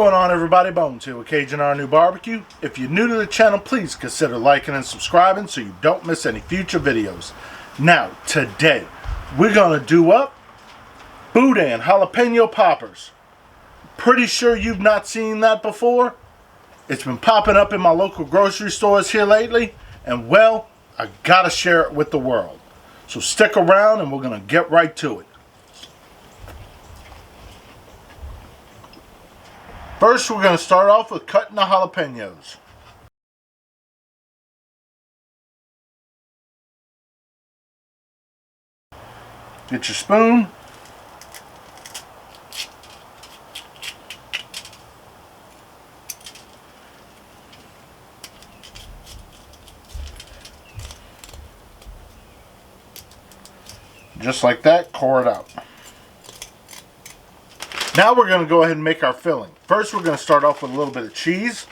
going on, everybody? Bones here with Cajun RNEWBBQ. If you're new to the channel, please consider liking and subscribing so you don't miss any future videos. Now, today, we're going to do up Boudin jalapeno poppers. Pretty sure you've not seen that before. It's been popping up in my local grocery stores here lately, and well, I gotta share it with the world. So stick around and we're going to get right to it. First, we're going to start off with cutting the jalapenos. Get your spoon. Just like that, core it out. Now we're going to go ahead and make our filling. First, we're going to start off with a little bit of cheese.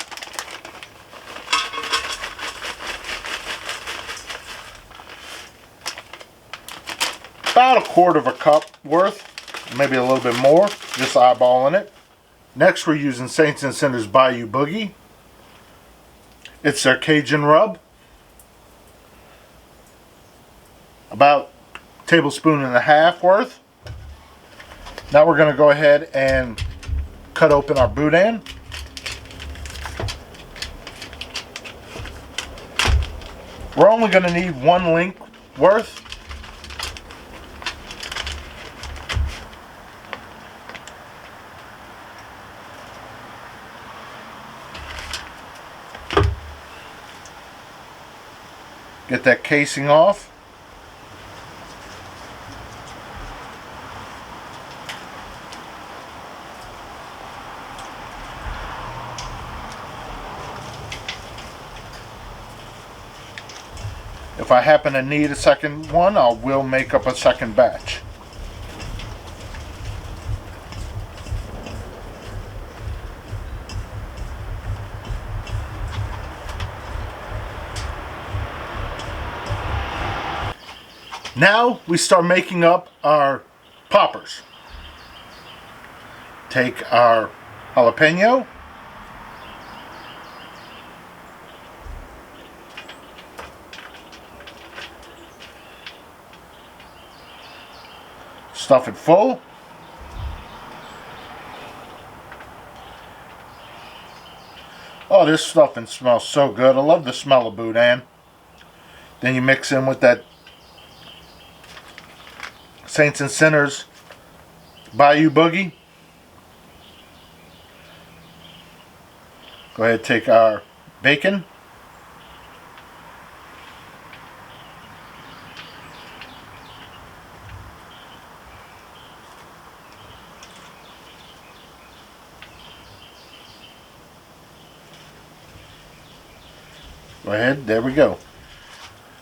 About a quarter of a cup worth, maybe a little bit more, just eyeballing it. Next, we're using Saints and Sinners Bayou Boogie. It's their Cajun rub. About a tablespoon and a half worth. Now we're going to go ahead and cut open our boudin. We're only going to need one link worth. Get that casing off. If I happen to need a second one, I will make up a second batch. Now we start making up our poppers. Take our jalapeno. Stuff it full. Oh, this stuffing smells so good. I love the smell of boudin. Then you mix in with that Saints and Sinners Bayou Boogie. Go ahead and take our bacon. Go ahead, there we go.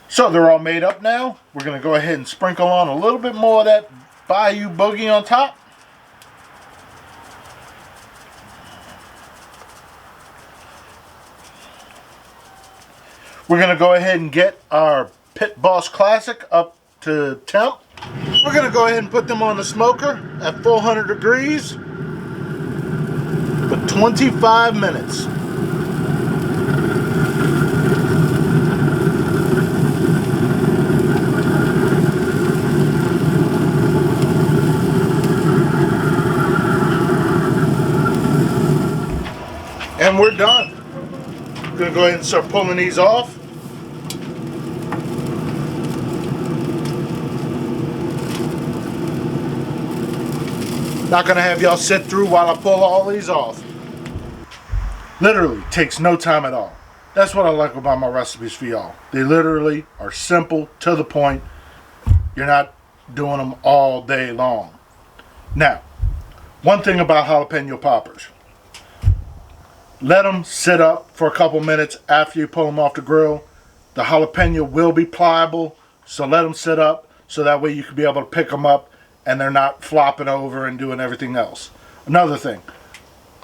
So they're all made up now. We're going to go ahead and sprinkle on a little bit more of that Bayou Boogie on top. We're going to go ahead and get our Pit Boss Classic up to temp. We're going to go ahead and put them on the smoker at 400 degrees for 25 minutes. And we're done. I'm going to go ahead and start pulling these off. Not going to have y'all sit through while I pull all these off. Literally takes no time at all. That's what I like about my recipes for y'all. They literally are simple, to the point. You're not doing them all day long. Now, one thing about jalapeno poppers. Let them sit up for a couple minutes after you pull them off the grill. The jalapeno will be pliable, so let them sit up so that way you can be able to pick them up and they're not flopping over and doing everything else. Another thing,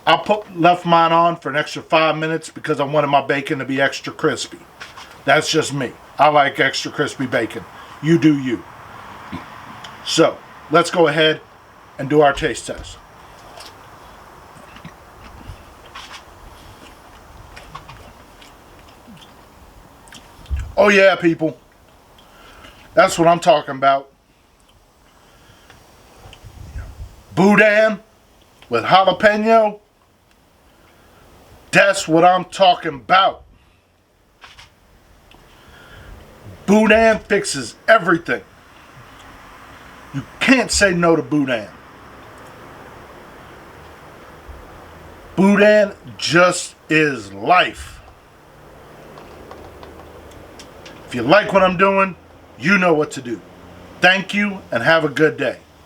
I left mine on for an extra 5 minutes because I wanted my bacon to be extra crispy. That's just me. I like extra crispy bacon. You do you. So, let's go ahead and do our taste test. Oh yeah, people. That's what I'm talking about. Boudin with jalapeno. That's what I'm talking about. Boudin fixes everything. You can't say no to Boudin. Boudin just is life. If you like what I'm doing, you know what to do. Thank you and have a good day.